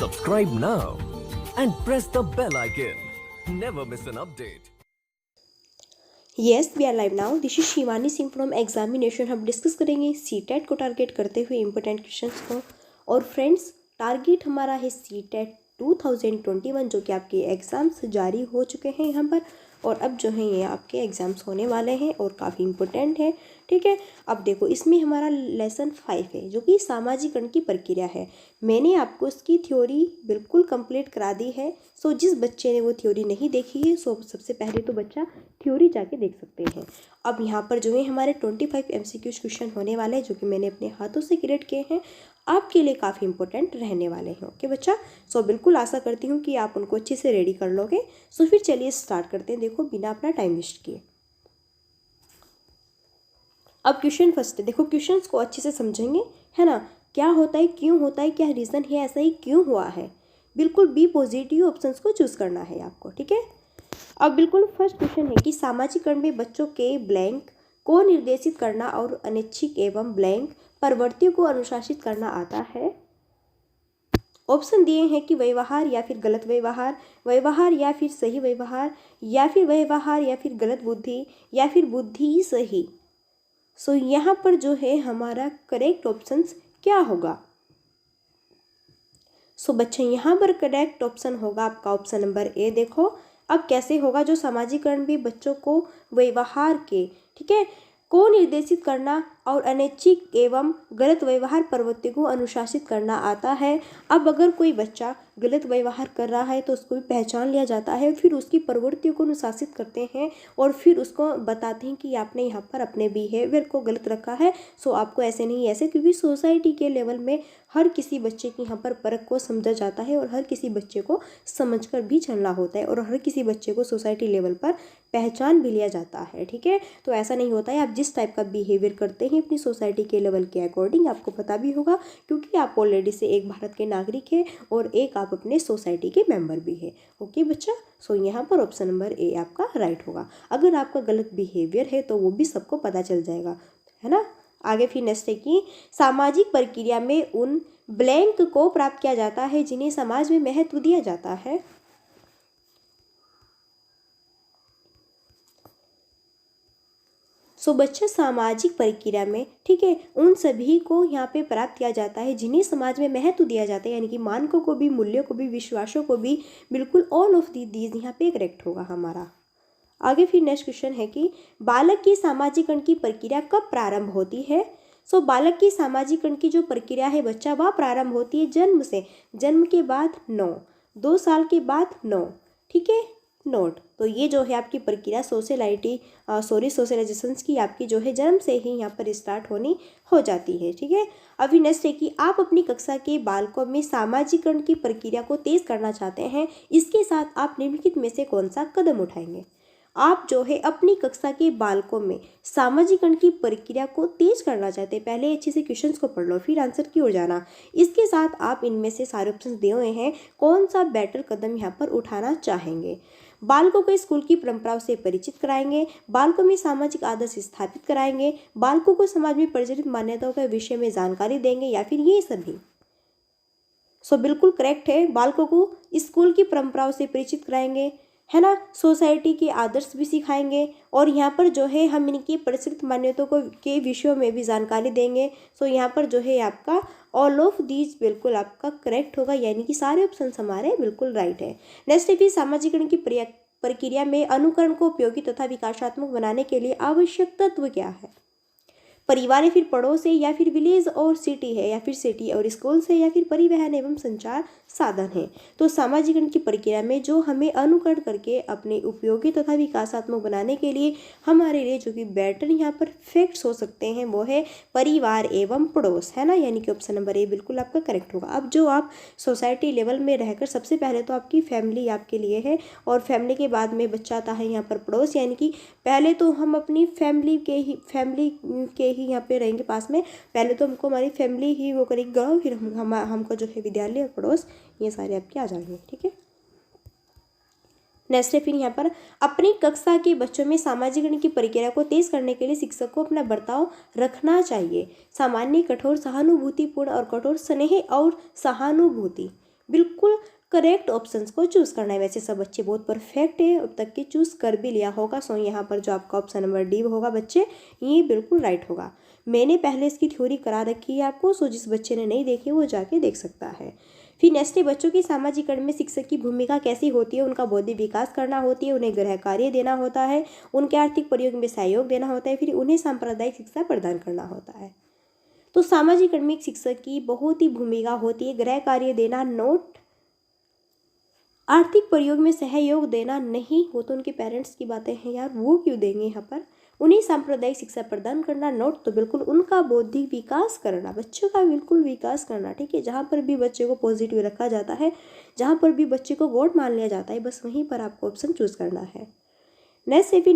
Subscribe now and press the bell icon. Never miss an update. Yes, we are live now. This is Shivani Singh from examination. हम discuss करेंगे CTET को target करते हुए important questions को। और friends, target हमारा है सीटेट 2021 जो कि आपके एग्ज़ाम्स जारी हो चुके हैं यहाँ पर, और अब जो है ये आपके एग्ज़ाम्स होने वाले हैं और काफ़ी इंपॉर्टेंट है। ठीक है, अब देखो इसमें हमारा लेसन 5 है जो कि सामाजिकरण की प्रक्रिया है। मैंने आपको इसकी थ्योरी बिल्कुल कंप्लीट करा दी है। सो जिस बच्चे ने वो थ्योरी नहीं देखी है सो सबसे पहले तो बच्चा थ्योरी जाके देख सकते हैं। अब यहाँ पर जो है हमारे 25 MCQ क्वेश्चन होने वाले हैं जो कि मैंने अपने हाथों से क्रिएट किए हैं, आपके लिए काफ़ी इंपॉर्टेंट रहने वाले हैं। ओके बच्चा, सो बिल्कुल आशा करती हूँ कि आप उनको अच्छे से रेडी कर लोगे। सो फिर चलिए स्टार्ट करते हैं, देखो बिना अपना टाइम वेस्ट किए। अब क्वेश्चन फर्स्ट है, देखो क्वेश्चंस को अच्छे से समझेंगे, है ना। क्या होता है, क्यों होता है, क्या रीज़न है, ऐसा ही क्यों हुआ है। बिल्कुल बी पॉजिटिव ऑप्शंस को चूज़ करना है आपको। ठीक है, अब बिल्कुल फर्स्ट क्वेश्चन है कि सामाजिकरण में बच्चों के ब्लैंक को निर्देशित करना और अनैच्छिक एवं ब्लैंक प्रवृत्तियों को अनुशासित करना आता है। ऑप्शन दिए हैं कि व्यवहार या फिर गलत व्यवहार, व्यवहार या फिर सही व्यवहार, या फिर व्यवहार या फिर गलत बुद्धि, या फिर बुद्धि सही। सो यहाँ पर जो है हमारा करेक्ट ऑप्शंस क्या होगा। सो बच्चे यहाँ पर करेक्ट ऑप्शन होगा आपका ऑप्शन नंबर ए। देखो अब कैसे होगा, जो सामाजिकरण भी बच्चों को व्यवहार के, ठीक है, को निर्देशित करना और अनैच्छिक एवं गलत व्यवहार प्रवृत्ति को अनुशासित करना आता है। अब अगर कोई बच्चा गलत व्यवहार कर रहा है तो उसको भी पहचान लिया जाता है, फिर उसकी प्रवृत्तियों को अनुशासित करते हैं और फिर उसको बताते हैं कि आपने यहाँ पर अपने बिहेवियर को गलत रखा है, सो आपको ऐसे नहीं ऐसे, क्योंकि सोसाइटी के लेवल में हर किसी बच्चे की यहाँ पर परख को समझा जाता है और हर किसी बच्चे को समझकर भी चलना होता है और हर किसी बच्चे को सोसाइटी लेवल पर पहचान भी लिया जाता है। ठीक है, तो ऐसा नहीं होता है आप जिस टाइप का बिहेवियर करते हैं अपनी सोसाइटी के लेवल के अकॉर्डिंग, आपको पता भी होगा क्योंकि आप ऑलरेडी से एक भारत के नागरिक हैं और एक आप अपने सोसाइटी के मेंबर भी है। ओके बच्चा, सो यहाँ पर ऑप्शन नंबर ए आपका राइट होगा। अगर आपका गलत बिहेवियर है तो वो भी सबको पता चल जाएगा, है ना। आगे फिर नेक्स्ट है कि सामाजिक प्रक्रिया में उन ब्लैंक को प्राप्त किया जाता है जिन्हें समाज में महत्व दिया जाता है। सो बच्चा सामाजिक प्रक्रिया में, ठीक है, उन सभी को यहाँ पे प्राप्त किया जाता है जिन्हें समाज में महत्व दिया जाता है, यानी कि मानकों को भी, मूल्यों को भी, विश्वासों को भी। बिल्कुल ऑल ऑफ दीज यहाँ पे करेक्ट होगा हमारा। आगे फिर नेक्स्ट क्वेश्चन है कि बालक की सामाजिकरण की प्रक्रिया कब प्रारंभ होती है। सो बालक की सामाजिकरण की जो प्रक्रिया है बच्चा, वह प्रारंभ होती है जन्म से। जन्म के बाद 9, 2 साल के बाद 9, ठीक है, नोट। तो ये जो है आपकी प्रक्रिया सोशलाइजेशंस की आपकी जो है जन्म से ही यहाँ पर स्टार्ट होनी हो जाती है। ठीक है, अभी नेक्स्ट है कि आप अपनी कक्षा के बालकों में सामाजिकरण की प्रक्रिया को तेज करना चाहते हैं, इसके साथ आप निम्नलिखित में से कौन सा कदम उठाएंगे। आप जो है अपनी कक्षा के बालकों में सामाजिकरण की प्रक्रिया को तेज करना चाहते हैं। पहले अच्छे से क्वेश्चंस को पढ़ लो फिर आंसर की ओर जाना। इसके साथ आप इनमें से सारे ऑप्शंस दिए हुए हैं, कौन सा बेटर कदम यहाँ पर उठाना चाहेंगे। बालकों को स्कूल की परंपराओं से परिचित कराएंगे, बालकों में सामाजिक आदर्श स्थापित कराएंगे, बालकों को समाज में प्रचलित मान्यताओं के विषय में जानकारी देंगे, या फिर ये सभी। सो बिल्कुल करेक्ट है, बालकों को स्कूल की परंपराओं से परिचित कराएंगे, है ना, सोसाइटी के आदर्श भी सिखाएंगे और यहाँ पर जो है हम इनकी प्रचलित मान्यताओं को के विषयों में भी जानकारी देंगे। सो यहाँ पर जो है आपका ऑल ऑफ दीज बिल्कुल आपका करेक्ट होगा, यानी कि सारे ऑप्शन हमारे बिल्कुल राइट है। नेक्स्ट है फिर सामाजिकरण की प्रक्रिया में अनुकरण को उपयोगी तथा विकासात्मक बनाने के लिए आवश्यक तत्व क्या है। परिवार या फिर पड़ोस है, या फिर विलेज और सिटी है, या फिर सिटी और स्कूल से, या फिर परिवहन एवं संचार साधन है। तो सामाजिकरण की प्रक्रिया में जो हमें अनुकरण करके अपने उपयोगी तथा विकासात्मक बनाने के लिए हमारे लिए जो कि बेटर यहाँ पर फैक्ट्स हो सकते हैं वो है परिवार एवं पड़ोस, है ना, यानी कि ऑप्शन नंबर ए बिल्कुल आपका करेक्ट होगा। अब जो आप सोसाइटी लेवल में रहकर सबसे पहले तो आपकी फैमिली आपके लिए है और फैमिली के बाद में बच्चा आता है यहाँ पर पड़ोस, यानी कि पहले तो हम अपनी फैमिली के ही यहाँ पे रहेंगे पास में। पहले तो हमको हमारी फैमिली ही वो करेगी गाँव, फिर हमको जो है विद्यालय और पड़ोस ये सारे आपके आ जाएंगे। ठीक है, नेक्स्ट है फिर यहाँ पर अपनी कक्षा के बच्चों में सामाजिकरण की प्रक्रिया को तेज करने के लिए शिक्षक को अपना बर्ताव रखना चाहिए। सामान्य, कठोर, सहानुभूतिपूर्ण और कठोर, स्नेह और सहानुभूति। बिल्कुल करेक्ट ऑप्शंस को चूज़ करना है। वैसे सब बच्चे बहुत परफेक्ट है, अब तक की चूज़ कर भी लिया होगा। सो यहाँ पर जो आपका ऑप्शन नंबर डी होगा बच्चे, ये बिल्कुल राइट होगा। मैंने पहले इसकी थ्योरी करा रखी है आपको, सो जिस बच्चे ने नहीं देखी वो जाके देख सकता है। फिर नेक्स्ट है, बच्चों की सामाजिकरण में शिक्षक की भूमिका कैसी होती है। उनका बौद्धिक विकास करना होती है, उन्हें गृह कार्य देना होता है, उनके आर्थिक प्रयोग में सहयोग देना होता है, फिर उन्हें सांप्रदायिक शिक्षा प्रदान करना होता है। तो सामाजिकरण में एक शिक्षक की बहुत ही भूमिका होती है, गृह कार्य देना, नोट आर्थिक प्रयोग में सहयोग देना नहीं, वो तो उनके पेरेंट्स की बातें हैं यार, वो क्यों देंगे यहाँ पर। उन्हें सांप्रदायिक शिक्षा प्रदान करना, नोट तो बिल्कुल उनका बौद्धिक विकास करना, बच्चों का बिल्कुल विकास करना, ठीक है। जहाँ पर भी बच्चे को पॉजिटिव रखा जाता है, जहाँ पर भी बच्चे को गॉड मान लिया जाता है, बस वहीं पर आपको ऑप्शन चूज करना है। नेक्स्ट है, फिर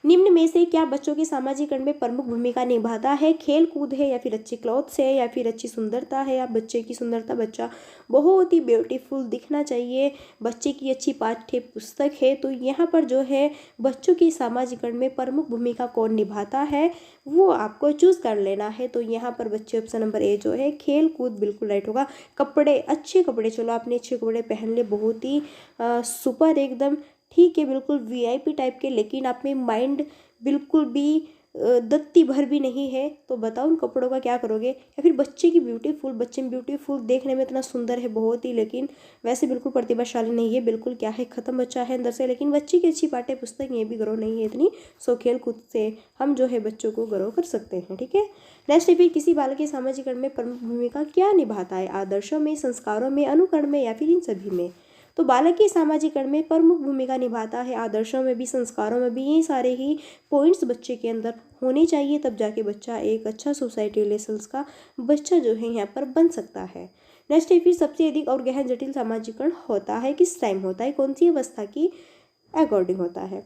निम्न में से क्या बच्चों के सामाजिकरण में प्रमुख भूमिका निभाता है। खेल कूद है, या फिर अच्छी क्लॉथ्स है, या फिर अच्छी सुंदरता है, या बच्चे की सुंदरता, बच्चा बहुत ही ब्यूटीफुल दिखना चाहिए, बच्चे की अच्छी पाठ्य पुस्तक है। तो यहाँ पर जो है बच्चों की सामाजिकरण में प्रमुख भूमिका कौन निभाता है वो आपको चूज़ कर लेना है। तो यहाँ पर बच्चे ऑप्शन नंबर ए जो है खेल कूद बिल्कुल राइट होगा। कपड़े, अच्छे कपड़े, चलो आपने अच्छे कपड़े पहन ले, बहुत ही सुपर एकदम ठीक है, बिल्कुल वीआईपी टाइप के, लेकिन आप में माइंड बिल्कुल भी दत्ती भर भी नहीं है, तो बताओ उन कपड़ों का क्या करोगे। या फिर बच्चे की ब्यूटीफुल, बच्चे में ब्यूटीफुल देखने में इतना सुंदर है बहुत ही, लेकिन वैसे बिल्कुल प्रतिभाशाली नहीं है, बिल्कुल क्या है, खत्म बच्चा है अंदर से, लेकिन बच्चे की अच्छी पाठ्य पुस्तक ये भी ग्रो नहीं है इतनी। सो खेल कूद से हम जो है बच्चों को ग्रो कर सकते हैं, ठीक है। नेक्स्ट है, फिर किसी बालक के सामाजिकरण में प्रमुख भूमिका क्या निभाता है। आदर्शों में, संस्कारों में, अनुकरण में, या फिर इन सभी में। तो बालक के सामाजिकरण में प्रमुख भूमिका निभाता है, आदर्शों में भी, संस्कारों में भी। ये सारे ही पॉइंट्स बच्चे के अंदर होने चाहिए, तब जाके बच्चा एक अच्छा सोसाइटी रिलेशंस का बच्चा जो है यहाँ पर बन सकता है। नेक्स्ट है, फिर सबसे अधिक और गहन जटिल सामाजिकरण होता है, किस टाइम होता है, कौन सी अवस्था की अकॉर्डिंग होता है।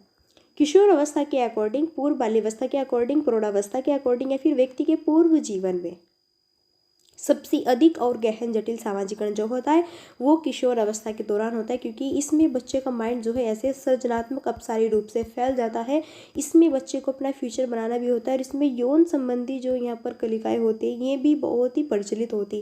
किशोर अवस्था के अकॉर्डिंग, पूर्व बाल्यावस्था के अकॉर्डिंग, प्रौढ़ावस्था के अकॉर्डिंग, या फिर व्यक्ति के पूर्व जीवन में। सबसे अधिक और गहन जटिल सामाजिकरण जो होता है वो किशोर अवस्था के दौरान होता है, क्योंकि इसमें बच्चे का माइंड जो है ऐसे सृजनात्मक अपसारी रूप से फैल जाता है। इसमें बच्चे को अपना फ्यूचर बनाना भी होता है, और इसमें यौन संबंधी जो यहाँ पर कलिकाएँ होती हैं ये भी बहुत ही प्रचलित होती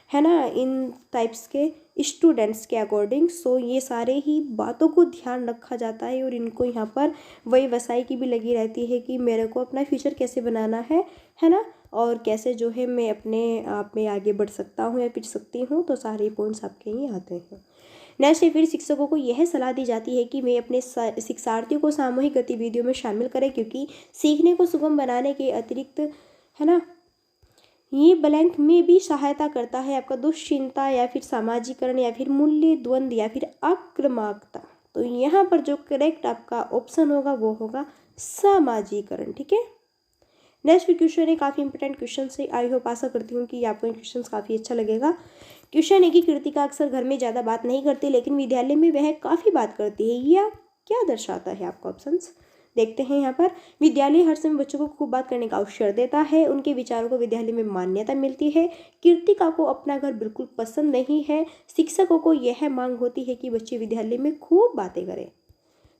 है ना, इन टाइप्स के स्टूडेंट्स के अकॉर्डिंग। सो ये सारे ही बातों को ध्यान रखा जाता है, और इनको यहाँ पर व्यवसाय की भी लगी रहती है कि मेरे को अपना फ्यूचर कैसे बनाना है ना, और कैसे जो है मैं अपने आप में आगे बढ़ सकता हूँ या पिट सकती हूँ। तो सारे पॉइंट्स आपके ही आते हैं। नेक्स्ट है, फिर शिक्षकों को यह सलाह दी जाती है कि वे अपने शिक्षार्थियों को सामूहिक गतिविधियों में शामिल करें, क्योंकि सीखने को सुगम बनाने के अतिरिक्त, है ना, ये ब्लैंक में भी सहायता करता है आपका दुश्चिंता, या फिर सामाजिकरण, या फिर मूल्य द्वंद्व, या फिर आक्रामकता। तो यहाँ पर जो करेक्ट आपका ऑप्शन होगा वो होगा सामाजिकरण, ठीक है। नेक्स्ट क्वेश्चन है, काफ़ी इंपॉर्टेंट क्वेश्चन है, आई होप आशा करती हूँ कि आपको क्वेश्चन काफ़ी अच्छा लगेगा। क्वेश्चन है कि कृतिका अक्सर घर में ज़्यादा बात नहीं करती, लेकिन विद्यालय में वह काफ़ी बात करती है, यह क्या दर्शाता है। आपका ऑप्शंस देखते हैं यहाँ पर। विद्यालय हर समय बच्चों को खूब बात करने का अवसर देता है, उनके विचारों को विद्यालय में मान्यता मिलती है। कृतिका को अपना घर बिल्कुल पसंद नहीं है। शिक्षकों को यह मांग होती है कि बच्चे विद्यालय में खूब बातें करें।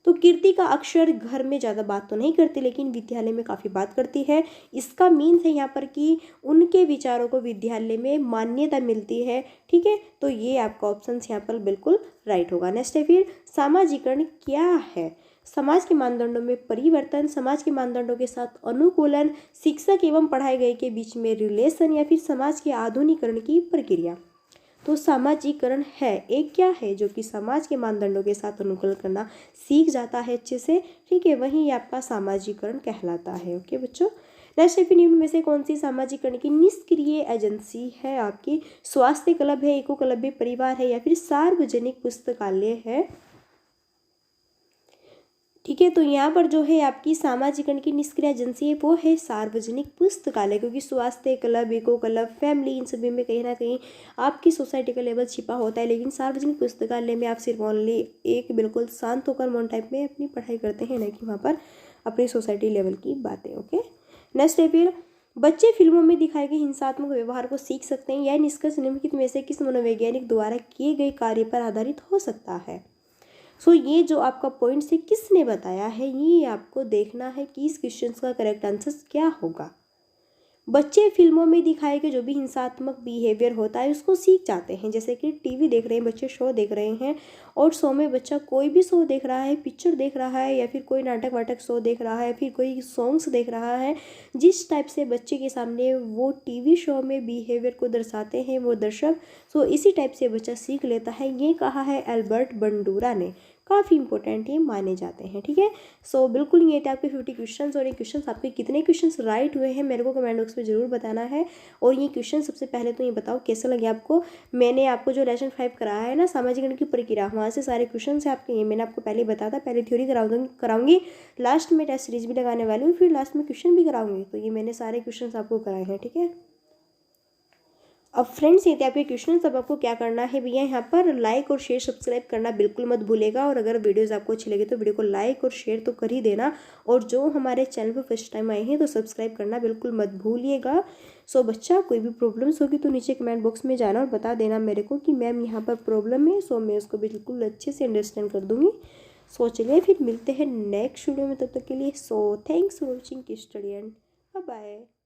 तो कृतिका अक्सर घर में ज़्यादा बात तो नहीं करती, लेकिन विद्यालय में काफ़ी बात करती है। इसका मीन्स है यहाँ पर कि उनके विचारों को विद्यालय में मान्यता मिलती है, ठीक है। तो ये आपका ऑप्शन यहाँ पर बिल्कुल राइट होगा। नेक्स्ट है, फिर सामाजिकरण क्या है। समाज के मानदंडों में परिवर्तन, समाज के मानदंडों के साथ अनुकूलन, शिक्षक एवं पढ़ाए गए के बीच में रिलेशन, या फिर समाज के आधुनिकीकरण की प्रक्रिया। तो सामाजिकरण है एक क्या है, जो कि समाज के मानदंडों के साथ अनुकूलन करना सीख जाता है अच्छे से, ठीक है, वही आपका सामाजिकरण कहलाता है। ओके बच्चों। नेक्स्ट है, निम्न में से कौन सी सामाजिकरण की निष्क्रिय एजेंसी है आपकी। स्वास्थ्य क्लब है, इको क्लब है, परिवार है, या फिर सार्वजनिक पुस्तकालय है, ठीक है। तो यहाँ पर जो है आपकी सामाजिकरण की निष्क्रिय एजेंसी है वो है सार्वजनिक पुस्तकालय, क्योंकि स्वास्थ्य क्लब, इको क्लब, फैमिली, इन सभी में कहीं ना कहीं आपकी सोसाइटी का लेवल छिपा होता है, लेकिन सार्वजनिक पुस्तकालय में आप सिर्फ ओनली एक बिल्कुल शांत होकर मौन टाइप में अपनी पढ़ाई करते हैं, ना कि वहाँ पर अपनी सोसाइटी लेवल की बातें। ओके। नेक्स्ट है, फिर बच्चे फिल्मों में दिखाए गए हिंसात्मक व्यवहार को सीख सकते हैं। यह निष्कर्ष निम्नलिखित में से किस मनोवैज्ञानिक द्वारा किए गए कार्य पर आधारित हो सकता है। सो ये जो आपका पॉइंट से किसने बताया है, ये आपको देखना है कि इस क्वेश्चन का करेक्ट आंसर क्या होगा। बच्चे फिल्मों में दिखाए गए जो भी हिंसात्मक बिहेवियर होता है उसको सीख जाते हैं। जैसे कि टीवी देख रहे हैं बच्चे, शो देख रहे हैं, और शो में बच्चा कोई भी शो देख रहा है, पिक्चर देख रहा है, या फिर कोई नाटक वाटक शो देख रहा है, फिर कोई सॉन्ग्स देख रहा है, जिस टाइप से बच्चे के सामने वो टीवी शो में बिहेवियर को दर्शाते हैं वो दर्शक, सो इसी टाइप से बच्चा सीख लेता है। ये कहा है एल्बर्ट बंडूरा ने, काफ़ी इंपॉर्टेंट ये माने जाते हैं। ठीक है, सो बिल्कुल ये थे आपके 50 क्वेश्चंस, और ये क्वेश्चंस आपके कितने क्वेश्चंस राइट हुए हैं मेरे को कमेंट बॉक्स में ज़रूर बताना है। और ये क्वेश्चन सबसे पहले तो ये बताओ कैसे लगे आपको। मैंने आपको जो लेसन 5 कराया है ना, सामाजिक गणित की प्रक्रिया, वहाँ से सारे क्वेश्चन है आपके। ये मैंने आपको पहले बताया था, पहले थ्योरी कराऊंगी, लास्ट में टेस्ट सीरीज भी लगाने वाली हूँ, फिर लास्ट में क्वेश्चन भी कराऊंगी। तो ये मैंने सारे क्वेश्चन आपको कराए हैं। ठीक है, अब फ्रेंड्स ये थे आपके क्वेश्चन। अब आपको क्या करना है भैया, यहाँ पर लाइक और शेयर सब्सक्राइब करना बिल्कुल मत भूलेगा। और अगर वीडियोस आपको अच्छी लगे तो वीडियो को लाइक और शेयर तो कर ही देना। और जो हमारे चैनल पर फर्स्ट टाइम आए हैं तो सब्सक्राइब करना बिल्कुल मत भूलिएगा। सो बच्चा कोई भी प्रॉब्लम्स होगी तो नीचे कमेंट बॉक्स में जाना और बता देना मेरे को कि मैम यहाँ पर प्रॉब्लम है। सो मैं उसको बिल्कुल अच्छे से अंडरस्टैंड कर दूँगी। सो चलिए फिर मिलते हैं नेक्स्ट वीडियो में, तब तक के लिए so thanks for watching study and bye bye.